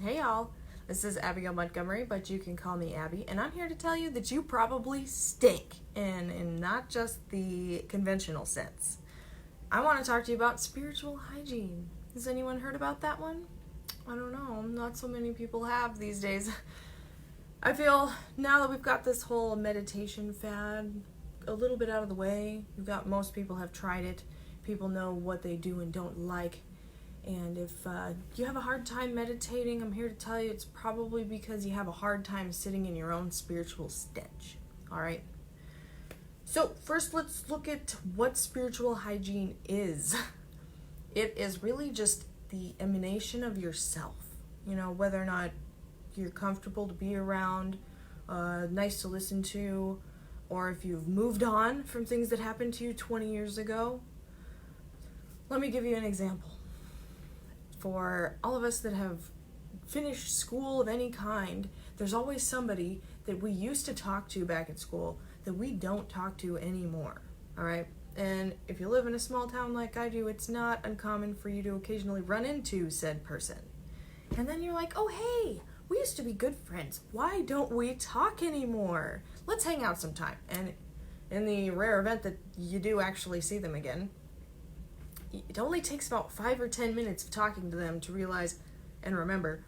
Hey y'all, this is Abigail Montgomery, but you can call me Abby, and I'm here to tell you that you probably stink, and in not just the conventional sense. I want to talk to you about spiritual hygiene. Has anyone heard about that one? I don't know, not so many people have these days. I feel now that we've got this whole meditation fad a little bit out of the way, most people have tried it, people know what they do and don't like. And if you have a hard time meditating, I'm here to tell you it's probably because you have a hard time sitting in your own spiritual stench. All right? So first, let's look at what spiritual hygiene is. It is really just the emanation of yourself. You know, whether or not you're comfortable to be around, nice to listen to, or if you've moved on from things that happened to you 20 years ago. Let me give you an example. For all of us that have finished school of any kind, there's always somebody that we used to talk to back at school that we don't talk to anymore, all right? And if you live in a small town like I do, it's not uncommon for you to occasionally run into said person. And then you're like, oh, hey, we used to be good friends. Why don't we talk anymore? Let's hang out sometime. And in the rare event that you do actually see them again, it only takes about 5 or 10 minutes of talking to them to realize and remember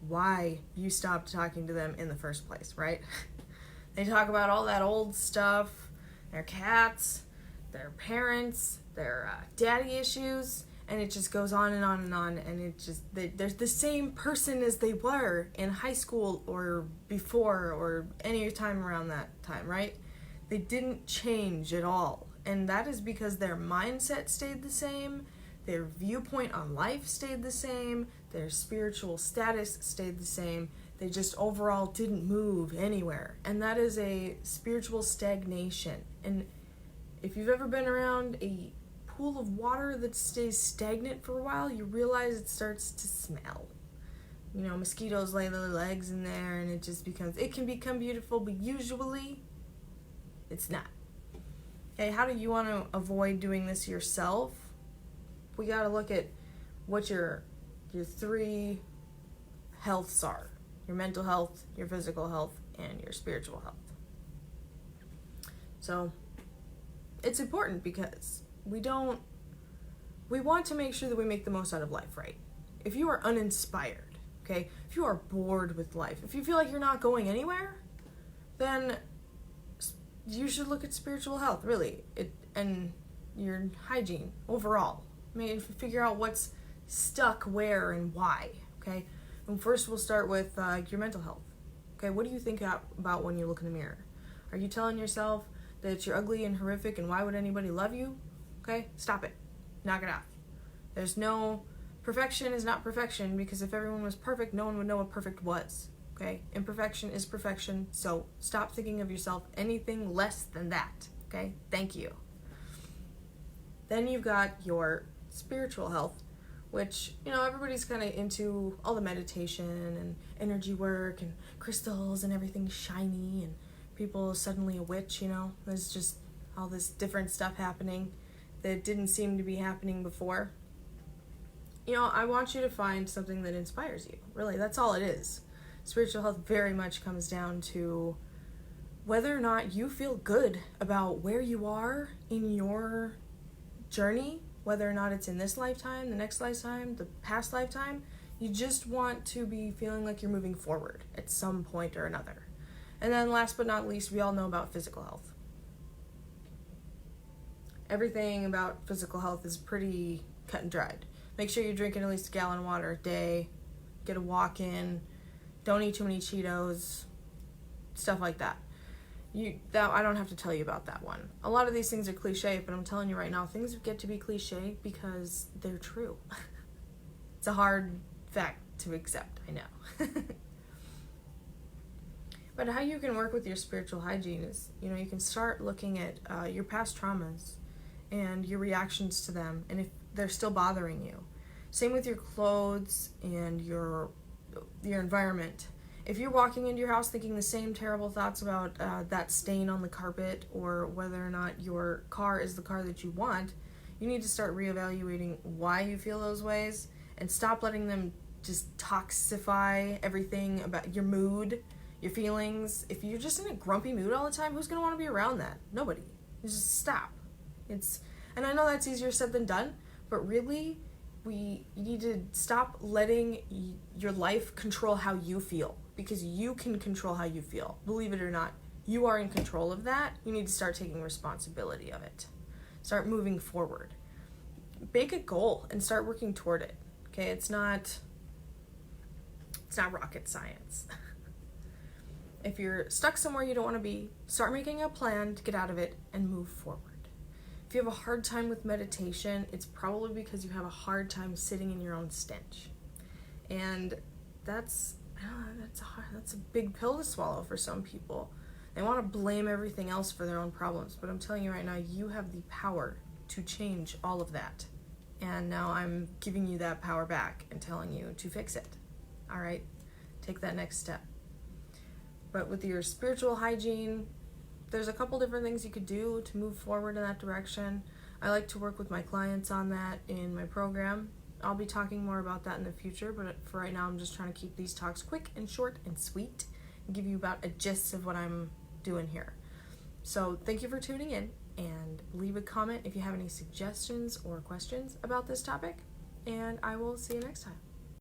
why you stopped talking to them in the first place, right? They talk about all that old stuff, their cats, their parents, their daddy issues, and it just goes on and on and on, and they're the same person as they were in high school or before or any time around that time, right? They didn't change at all. And that is because their mindset stayed the same, their viewpoint on life stayed the same, their spiritual status stayed the same. They just overall didn't move anywhere. And that is a spiritual stagnation. And if you've ever been around a pool of water that stays stagnant for a while, you realize it starts to smell. You know, mosquitoes lay their eggs in there and it can become beautiful, but usually it's not. Okay, how do you want to avoid doing this yourself? We got to look at what your 3 healths are. Your mental health, your physical health, and your spiritual health. So, it's important because we want to make sure that we make the most out of life, right? If you are uninspired, okay, if you are bored with life, if you feel like you're not going anywhere, then you should look at spiritual health, really, and your hygiene overall. I mean, figure out what's stuck where and why, okay? And first we'll start with your mental health, okay? What do you think about when you look in the mirror? Are you telling yourself that you're ugly and horrific and why would anybody love you? Okay, stop it. Knock it off. There's no, perfection is not perfection, because if everyone was perfect, no one would know what perfect was. Okay, imperfection is perfection, so stop thinking of yourself anything less than that, okay? Thank you. Then you've got your spiritual health, which, you know, everybody's kind of into all the meditation and energy work and crystals and everything shiny and people suddenly a witch, you know? There's just all this different stuff happening that didn't seem to be happening before. You know, I want you to find something that inspires you. Really, that's all it is. Spiritual health very much comes down to whether or not you feel good about where you are in your journey, whether or not it's in this lifetime, the next lifetime, the past lifetime. You just want to be feeling like you're moving forward at some point or another. And then last but not least, we all know about physical health. Everything about physical health is pretty cut and dried. Make sure you're drinking at least a gallon of water a day, get a walk in, don't eat too many Cheetos, stuff like that. I don't have to tell you about that one. A lot of these things are cliche, but I'm telling you right now, things get to be cliche because they're true. It's a hard fact to accept, I know. But how you can work with your spiritual hygiene is, you know, you can start looking at your past traumas and your reactions to them, and if they're still bothering you. Same with your clothes and your environment. If you're walking into your house thinking the same terrible thoughts about that stain on the carpet or whether or not your car is the car that you want, you need to start reevaluating why you feel those ways and stop letting them just toxify everything about your mood, your feelings. If you're just in a grumpy mood all the time, who's going to want to be around that? Nobody. Just stop. And I know that's easier said than done, but really, you need to stop letting your life control how you feel, because you can control how you feel. Believe it or not, you are in control of that. You need to start taking responsibility of it. Start moving forward. Make a goal and start working toward it. Okay, it's not rocket science. If you're stuck somewhere you don't want to be, start making a plan to get out of it and move forward. If you have a hard time with meditation, it's probably because you have a hard time sitting in your own stench. And that's a big pill to swallow for some people. They want to blame everything else for their own problems, but I'm telling you right now, you have the power to change all of that. And now I'm giving you that power back and telling you to fix it. All right? Take that next step. But with your spiritual hygiene, there's a couple different things you could do to move forward in that direction. I like to work with my clients on that in my program. I'll be talking more about that in the future, but for right now, I'm just trying to keep these talks quick and short and sweet and give you about a gist of what I'm doing here. So thank you for tuning in, and leave a comment if you have any suggestions or questions about this topic, and I will see you next time.